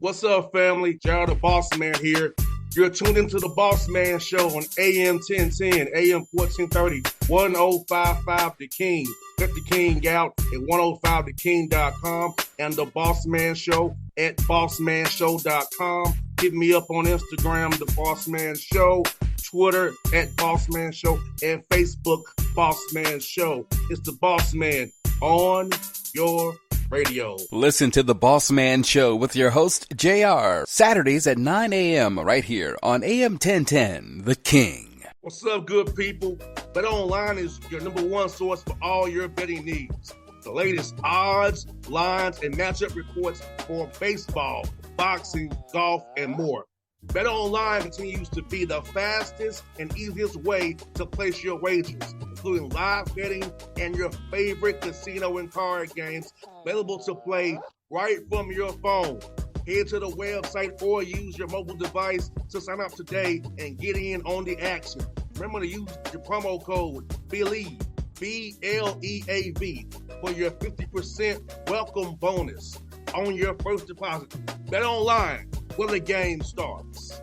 What's up, family? Gerald the Bossman here. You're tuned into the Bossman Show on AM 1010, AM 1430, 1055 The King. Let the King out at 105theking.com and the Bossman Show at bossmanshow.com. Hit me up on Instagram, The Bossman Show, Twitter at Bossman Show, and Facebook, Bossman Show. It's the Bossman on your radio. Listen to the Bossman Show with your host, JR, Saturdays at 9 a.m. right here on AM 1010, The King. What's up, good people? BetOnline is your number one source for all your betting needs. The latest odds, lines, and matchup reports for baseball, boxing, golf, and more. BetOnline continues to be the fastest and easiest way to place your wagers, including live betting and your favorite casino and card games available to play right from your phone. Head to the website or use your mobile device to sign up today and get in on the action. Remember to use your promo code BELIEVE, BLEAV, for your 50% welcome bonus on your first deposit. BetOnline, where the game starts.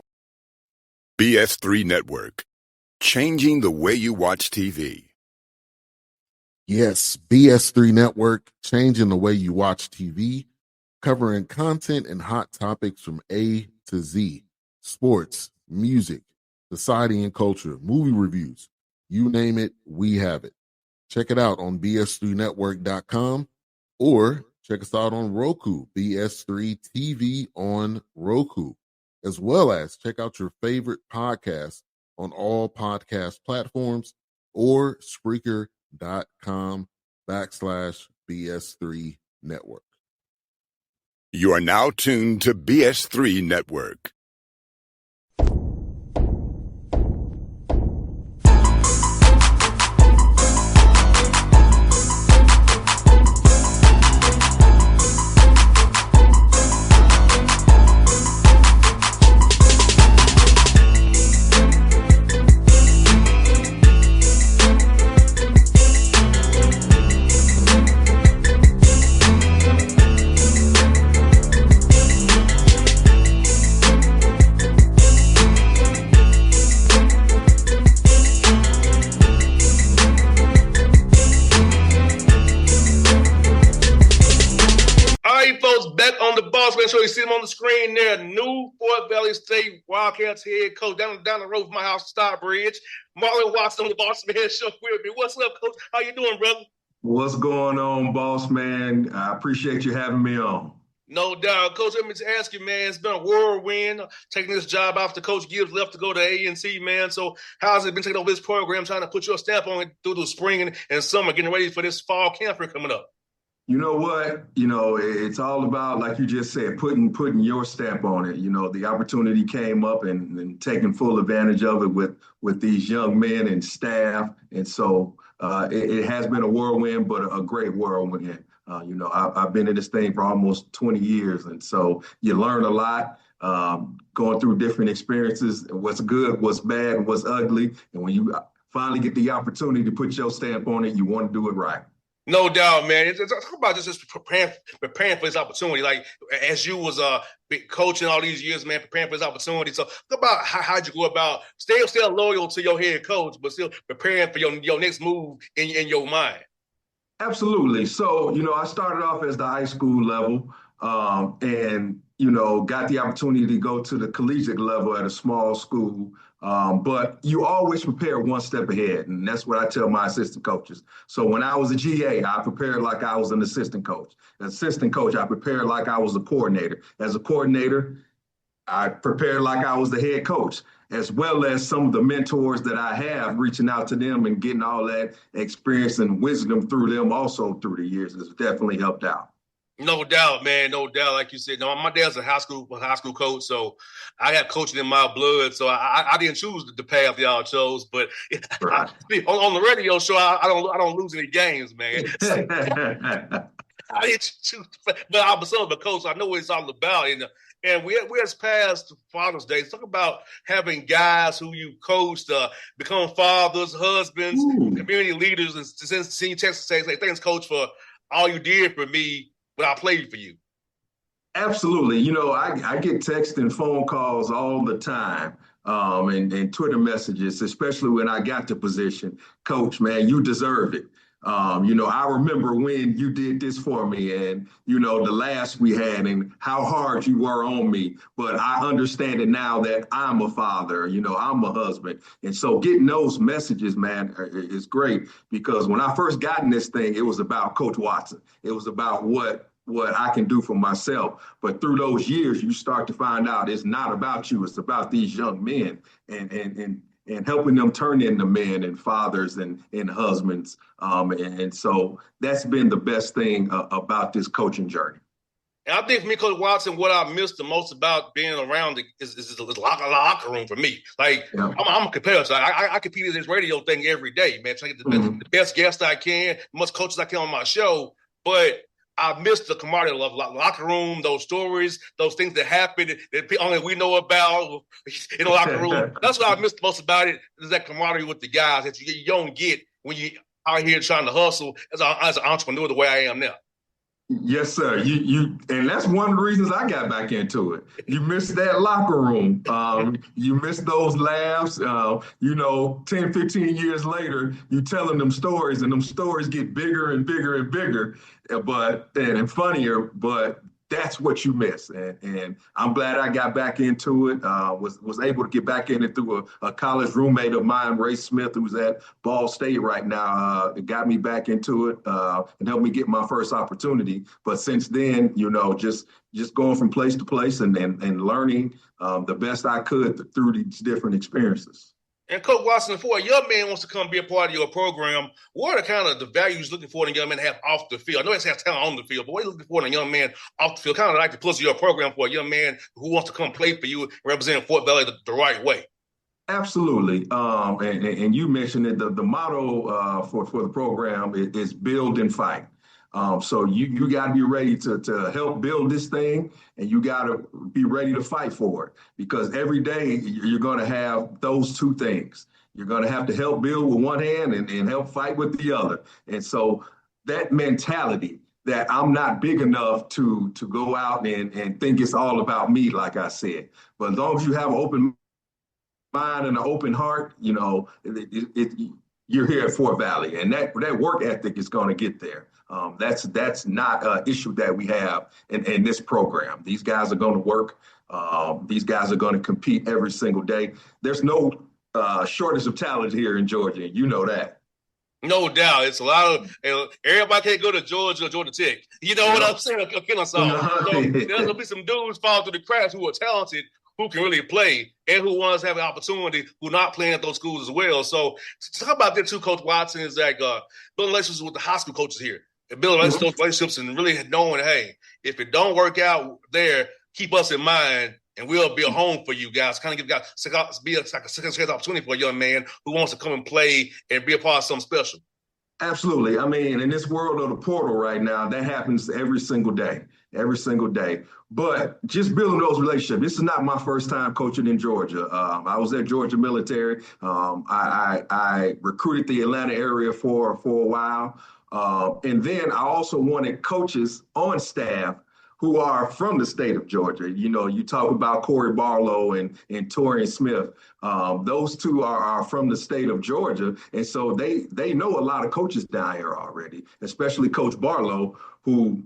BS3 Network, changing the way you watch TV. Yes, BS3 Network, changing the way you watch TV, covering content and hot topics from A to Z, sports, music, society and culture, movie reviews, you name it, we have it. Check it out on bs3network.com or check us out on Roku, BS3 TV on Roku, as well as check out your favorite podcasts on all podcast platforms or Spreaker.com/BS3 Network. You are now tuned to BS3 Network. So you see him on the screen there, new Fort Valley State Wildcats head coach down the road from my house, Stockbridge. Marlon Watson on the Bossman Show with me. What's up, Coach? How you doing, brother? What's going on, boss man? I appreciate you having me on. No doubt. Coach, let me ask you, man, it's been a whirlwind taking this job after Coach Gibbs left to go to A&T, man. So how's it been taking over this program, trying to put your stamp on it through the spring and summer, getting ready for this fall camper coming up? You know what? It's all about, like you just said, putting your stamp on it. The opportunity came up and taking full advantage of it with these young men and staff. And so it has been a whirlwind, but a great whirlwind. I've been in this thing for almost 20 years. And so you learn a lot, going through different experiences, what's good, what's bad, what's ugly. And when you finally get the opportunity to put your stamp on it, you want to do it right. No doubt, man. It's talk about just preparing for this opportunity. Like, as you was coaching all these years, man, preparing for this opportunity. So talk about how'd you go about still loyal to your head coach, but still preparing for your next move in your mind. Absolutely. So, I started off as the high school level and, got the opportunity to go to the collegiate level at a small school. But you always prepare one step ahead. And that's what I tell my assistant coaches. So when I was a GA, I prepared like I was an assistant coach. As assistant coach, I prepared like I was a coordinator. As a coordinator, I prepared like I was the head coach, as well as some of the mentors that I have, reaching out to them and getting all that experience and wisdom through them also through the years has definitely helped out. No doubt, man. No doubt. Like you said, no, my dad's a high school coach, so I have coaching in my blood. So I didn't choose the path y'all chose, but right. on the radio show, I don't lose any games, man. I didn't choose, but I'm a son of a coach. So I know what it's all about. And we just passed Father's Day. Talk about having guys who you coached become fathers, husbands, community leaders, and send you text and say, thanks, Coach, for all you did for me. But I played for you. Absolutely. I get texts and phone calls all the time, and Twitter messages, especially when I got the position. Coach, man, you deserve it. I remember when you did this for me and, the last we had and how hard you were on me. But I understand it now that I'm a father, I'm a husband. And so getting those messages, man, is great because when I first got in this thing, it was about Coach Watson. It was about what I can do for myself. But through those years, you start to find out it's not about you. It's about these young men and helping them turn into men and fathers and husbands. And so that's been the best thing about this coaching journey. And I think for me, Coach Watson, what I miss the most about being around is the locker room for me. Like, yeah. I'm a competitor. I compete in this radio thing every day, man, trying to get the best guests I can, as much coaches I can on my show. But I miss the camaraderie of locker room, those stories, those things that happen that only we know about in the locker room. That's what I miss the most about it, is that camaraderie with the guys that you don't get when you out here trying to hustle as an entrepreneur the way I am now. Yes, sir. And that's one of the reasons I got back into it. You miss that locker room. You miss those laughs. 10, 15 years later, you telling them stories, and them stories get bigger and bigger and bigger, and funnier. But that's what you miss. And I'm glad I got back into it. Was able to get back in it through a college roommate of mine, Ray Smith, who's at Ball State right now. It got me back into it and helped me get my first opportunity. But since then, just going from place to place and learning the best I could through these different experiences. And Coach Watson, for a young man wants to come be a part of your program, what are kind of the values looking for in a young man to have off the field? I know it has talent on the field, but what are you looking for in a young man off the field? Kind of like the plus of your program for a young man who wants to come play for you and represent Fort Valley the right way. Absolutely. And you mentioned it, the motto for the program is build and fight. So you got to be ready to help build this thing, and you got to be ready to fight for it, because every day you're going to have those two things. You're going to have to help build with one hand and help fight with the other. And so that mentality that I'm not big enough to go out and think it's all about me, like I said. But as long as you have an open mind and an open heart, you're here at Fort Valley, and that work ethic is going to get there. That's not an issue that we have in this program. These guys are going to work. These guys are going to compete every single day. There's no shortage of talent here in Georgia. You know that. No doubt. It's a lot of everybody can't go to Georgia or Georgia Tech. You know what I'm saying? So there's going to be some dudes fall through the cracks who are talented, who can really play, and who wants to have an opportunity, who not playing at those schools as well. So talk about that too, Coach Watson, is like building relationships with the high school coaches here. And building those relationships and really knowing, hey, if it don't work out there, keep us in mind and we'll be a home for you guys. Kind of give guys, be like a second chance opportunity for a young man who wants to come and play and be a part of something special. Absolutely. I mean, in this world of the portal right now, that happens every single day. But just building those relationships. This is not my first time coaching in Georgia. I was at Georgia Military. I recruited the Atlanta area for a while. And then I also wanted coaches on staff who are from the state of Georgia. You talk about Corey Barlow and Torian Smith. Those two are from the state of Georgia. And so they know a lot of coaches down here already, especially Coach Barlow, who,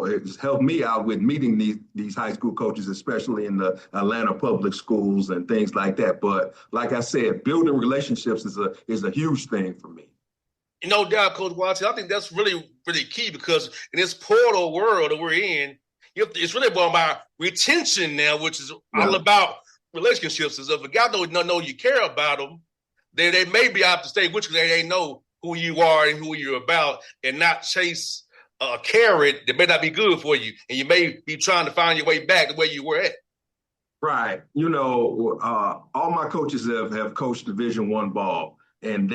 has helped me out with meeting these high school coaches, especially in the Atlanta public schools and things like that. But like I said, building relationships is a huge thing for me. No doubt, Coach Watson. I think that's really, really key, because in this portal world that we're in, it's really about retention now, which is all about relationships. Is if a guy don't know you care about them, they may be out to stay with you. They know who you are and who you're about, and not chase a carrot that may not be good for you. And you may be trying to find your way back the way you were at. Right. All my coaches have coached Division I ball, and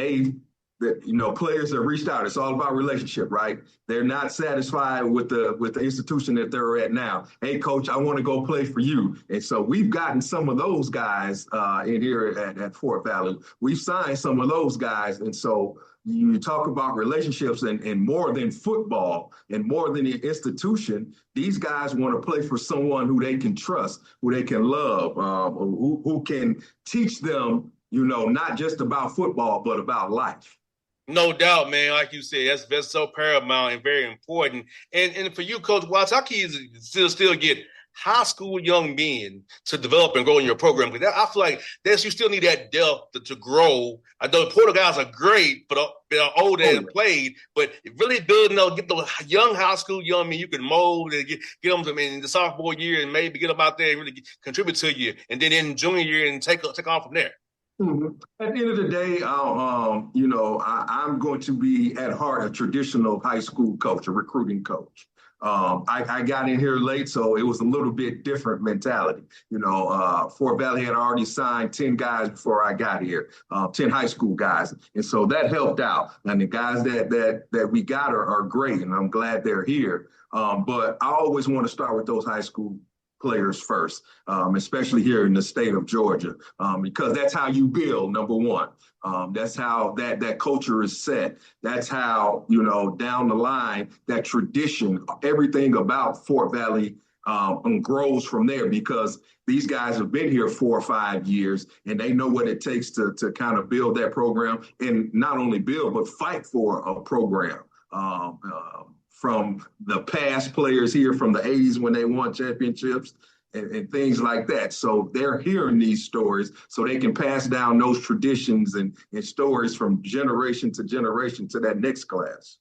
players have reached out. It's all about relationship, right? They're not satisfied with the institution that they're at now. Hey, coach, I want to go play for you. And so we've gotten some of those guys in here at Fort Valley. We've signed some of those guys. And so you talk about relationships and more than football and more than the institution, these guys want to play for someone who they can trust, who they can love, who can teach them, not just about football, but about life. No doubt, man. Like you said, that's so paramount and very important. And for you, Coach Watts, how can you still get high school young men to develop and grow in your program? Because I feel like you still need that depth to grow. I know the Porter guys are great, but they're older and played. But really building, get the young high school young men you can mold and get them in the sophomore year and maybe get them out there and really contribute to you. And then in junior year and take off from there. Mm-hmm. At the end of the day, I'm going to be at heart a traditional high school coach, a recruiting coach. I got in here late, so it was a little bit different mentality. Fort Valley had already signed 10 guys before I got here, 10 high school guys. And so that helped out. And the guys that we got are great, and I'm glad they're here. But I always want to start with those high school players first, especially here in the state of Georgia, because that's how you build, number one. That's how that culture is set. That's how, down the line, that tradition, everything about Fort Valley grows from there, because these guys have been here 4 or 5 years and they know what it takes to kind of build that program, and not only build, but fight for a program. From the past players here from the 80s when they won championships and things like that. So they're hearing these stories so they can pass down those traditions and stories from generation to generation to that next class.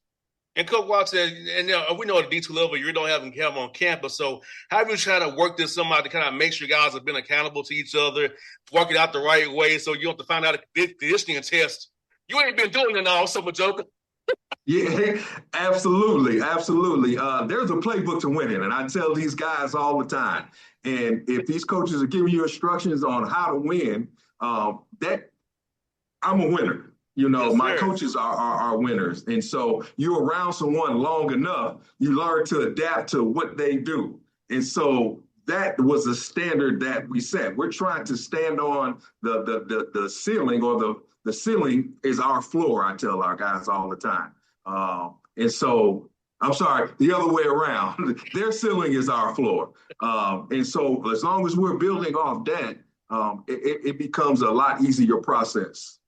And Coach Watts said, and we know at the D2 level, you don't have them on campus. So how have you tried to work this somehow to kind of make sure guys have been accountable to each other, work it out the right way so you don't have to find out a conditioning test? You ain't been doing it now, so joker. Yeah, absolutely. Absolutely. There's a playbook to winning, and I tell these guys all the time. And if these coaches are giving you instructions on how to win, that I'm a winner. Yes, my coaches are winners. And so you're around someone long enough, you learn to adapt to what they do. And so that was a standard that we set. We're trying to stand on the ceiling, or the ceiling is our floor, I tell our guys all the time. And so, I'm sorry, the other way around. Their ceiling is our floor. And so as long as we're building off that, it becomes a lot easier process.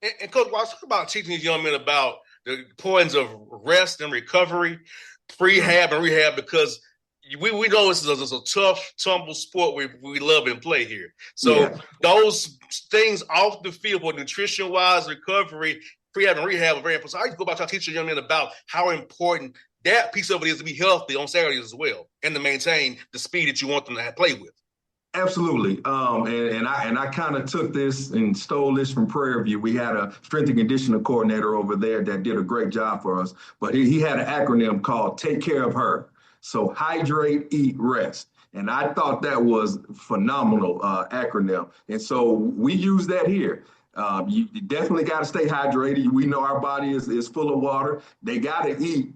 And Coach, I was talking about teaching these young men about the importance of rest and recovery, prehab and rehab, because we know this is a tough, tumble sport we love and play here. So those things off the field, both nutrition-wise, recovery, prehab and rehab are very important. So how you go about trying to teach your young men about how important that piece of it is to be healthy on Saturdays as well, and to maintain the speed that you want them to play with. Absolutely. And I kind of took this and stole this from Prairie View. We had a strength and conditioning coordinator over there that did a great job for us, but he had an acronym called Take Care of Her. So hydrate, eat, rest. And I thought that was a phenomenal acronym. And so we use that here. You definitely got to stay hydrated. We know our body is full of water. They got to eat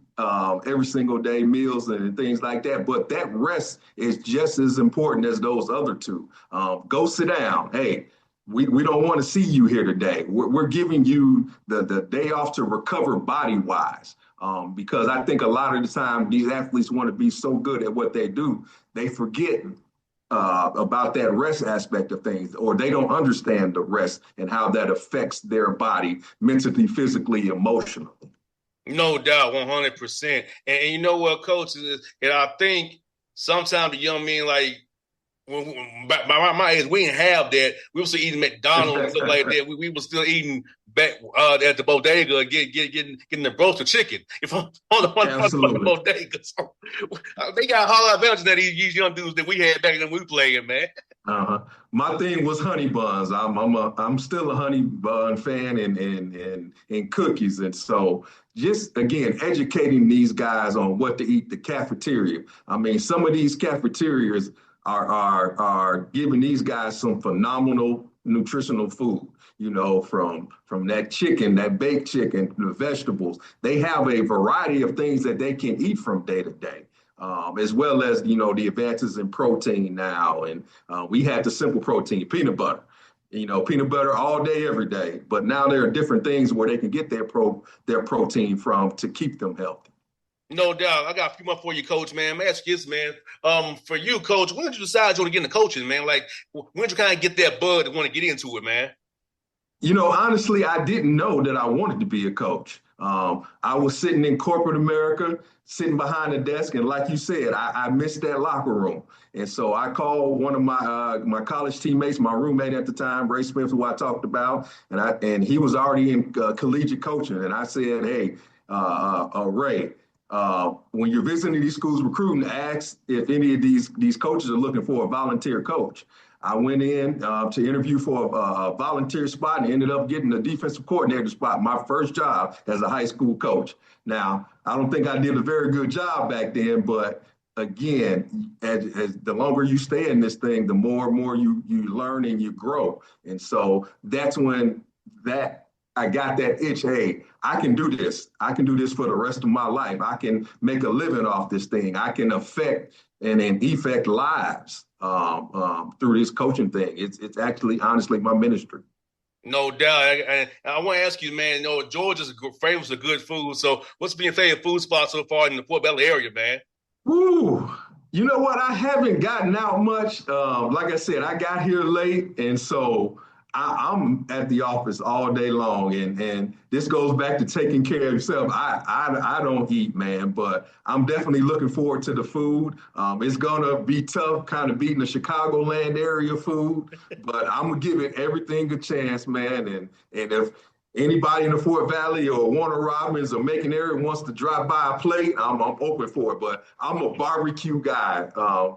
every single day, meals and things like that. But that rest is just as important as those other two. Go sit down. Hey, we don't want to see you here today. We're giving you the day off to recover body-wise. Because I think a lot of the time these athletes want to be so good at what they do, they forget about that rest aspect of things, or they don't understand the rest and how that affects their body mentally, physically, emotionally. No doubt, 100%. And you know what, Coach, and I think sometimes the young men, like, by my age, we didn't have that. We were still eating McDonald's and stuff like that. We were still eating back at the bodega, getting the roasted chicken. If I'm on the bodega, so they got hard advantage that these young dudes that we had back then we playing, man. My thing was honey buns. I'm still a honey bun fan and cookies, and so just again educating these guys on what to eat. The cafeteria. I mean, some of these cafeterias are giving these guys some phenomenal nutritional food, from that chicken, that baked chicken, the vegetables. They have a variety of things that they can eat from day to day, as well as, the advances in protein now. And we had the simple protein, peanut butter. peanut butter all day, every day. But now there are different things where they can get their protein from to keep them healthy. No doubt. I got a few more for you, Coach, man. Let me ask you this, man. For you, Coach, when did you decide you want to get into coaching, man? Like, when did you kind of get that bug to want to get into it, man? Honestly, I didn't know that I wanted to be a coach. I was sitting in corporate America, sitting behind the desk, and like you said, I missed that locker room. And so I called one of my college teammates, my roommate at the time, Ray Smith, who I talked about, and he was already in collegiate coaching. And I said, hey, Ray, when you're visiting these schools recruiting, ask if any of these coaches are looking for a volunteer coach. I went in to interview for a volunteer spot and ended up getting the defensive coordinator spot, my first job as a high school coach. Now, I don't think I did a very good job back then, but again, as the longer you stay in this thing, the more and more you learn and you grow. And so that's when I got that itch. Hey, I can do this. I can do this for the rest of my life. I can make a living off this thing. I can affect and effect lives through this coaching thing. It's actually, honestly, my ministry. No doubt. I want to ask you, man, Georgia's famous for good food. So what's been your favorite food spot so far in the Fort Valley area, man? Ooh, you know what? I haven't gotten out much. Like I said, I got here late, and so I'm at the office all day long, and this goes back to taking care of yourself. I don't eat, man, but I'm definitely looking forward to the food. It's gonna be tough, kind of beating the Chicagoland area food, but I'm gonna give it everything a chance, man. And if anybody in the Fort Valley or Warner Robins or Macon area wants to drop by a plate, I'm open for it. But I'm a barbecue guy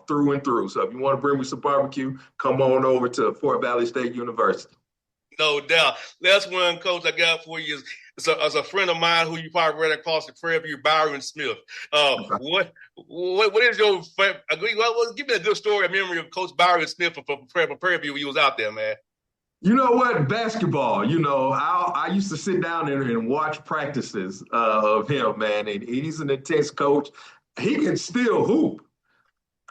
through and through. So if you want to bring me some barbecue, come on over to Fort Valley State University. No doubt. Last one, Coach, I got for you is a friend of mine who you probably read across the Prairie View, Byron Smith. What is your favorite? Give me a good story, a memory of Coach Byron Smith from Prairie View when he was out there, man. You know what? Basketball. I used to sit down there and watch practices of him, man. And he's an intense coach. He can still hoop.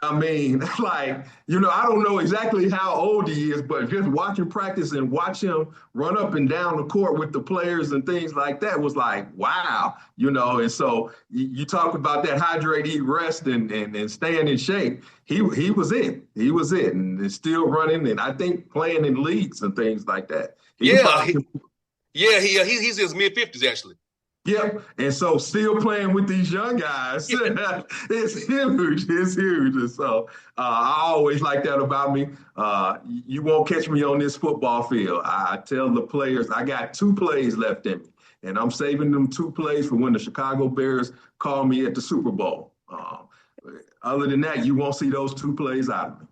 I mean, I don't know exactly how old he is, but just watching practice and watch him run up and down the court with the players and things like that was like, wow, and so you talk about that hydrate, eat, rest, and staying in shape. He was it. He was it. And is still running, and I think playing in leagues and things like that. He's in his mid-50s, actually. Yep. And so still playing with these young guys, it's huge. It's huge. And so I always like that about me. You won't catch me on this football field. I tell the players I got 2 plays left in me, and I'm saving them 2 plays for when the Chicago Bears call me at the Super Bowl. Other than that, you won't see those 2 plays out of me.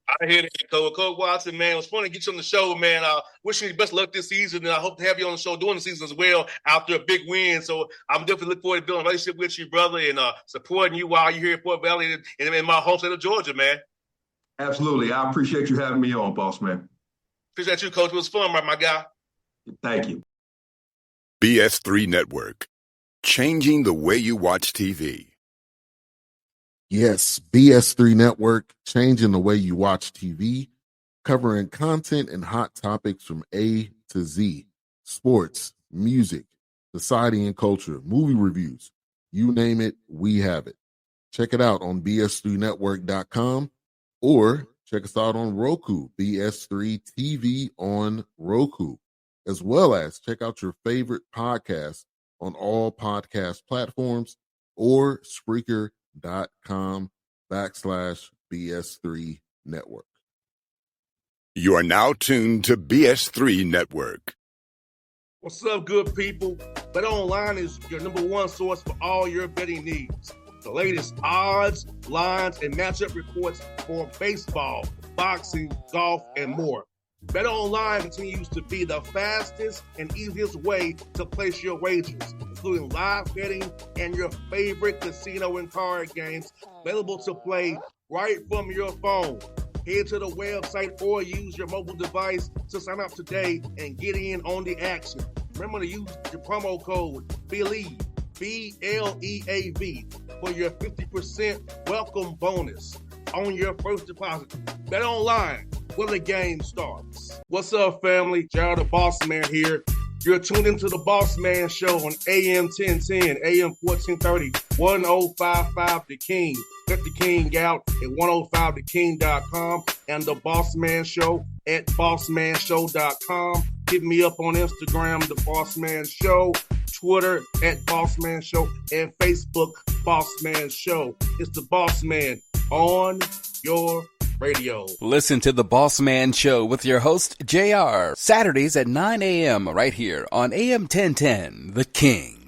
I hear that, Coach Watson, man. It was fun to get you on the show, man. Wishing you the best of luck this season, and I hope to have you on the show during the season as well after a big win. So I'm definitely looking forward to building a relationship with you, brother, and supporting you while you're here at Fort Valley and in my home state of Georgia, man. Absolutely. I appreciate you having me on, boss man. Appreciate you, Coach. It was fun, my guy. Thank you. BS3 Network, changing the way you watch TV. Yes, BS3 Network, changing the way you watch TV, covering content and hot topics from A to Z, sports, music, society and culture, movie reviews, you name it, we have it. Check it out on bs3network.com or check us out on Roku, BS3 TV on Roku, as well as check out your favorite podcast on all podcast platforms or Spreaker.com/BS3 Network. You are now tuned to BS3 Network. What's up, good people? BetOnline is your number one source for all your betting needs. The latest odds, lines, and matchup reports for baseball, boxing, golf, and more. BetOnline continues to be the fastest and easiest way to place your wagers, including live betting and your favorite casino and card games available to play right from your phone. Head to the website or use your mobile device to sign up today and get in on the action. Remember to use your promo code BELIEVE, BLEAV, for your 50% welcome bonus on your first deposit. BetOnline, when the game starts. What's up, family? Jared the Bossman here. You're tuned into the Bossman Show on AM 1010, AM 1430, 1055 The King. Let the King out at 105theking.com and the Bossman Show at bossmanshow.com. Hit me up on Instagram, The Bossman Show, Twitter at Bossman Show, and Facebook, Bossman Show. It's the Bossman on your radio. Listen to The Bossman Show with your host, JR, Saturdays at 9 a.m. right here on AM 1010, The King.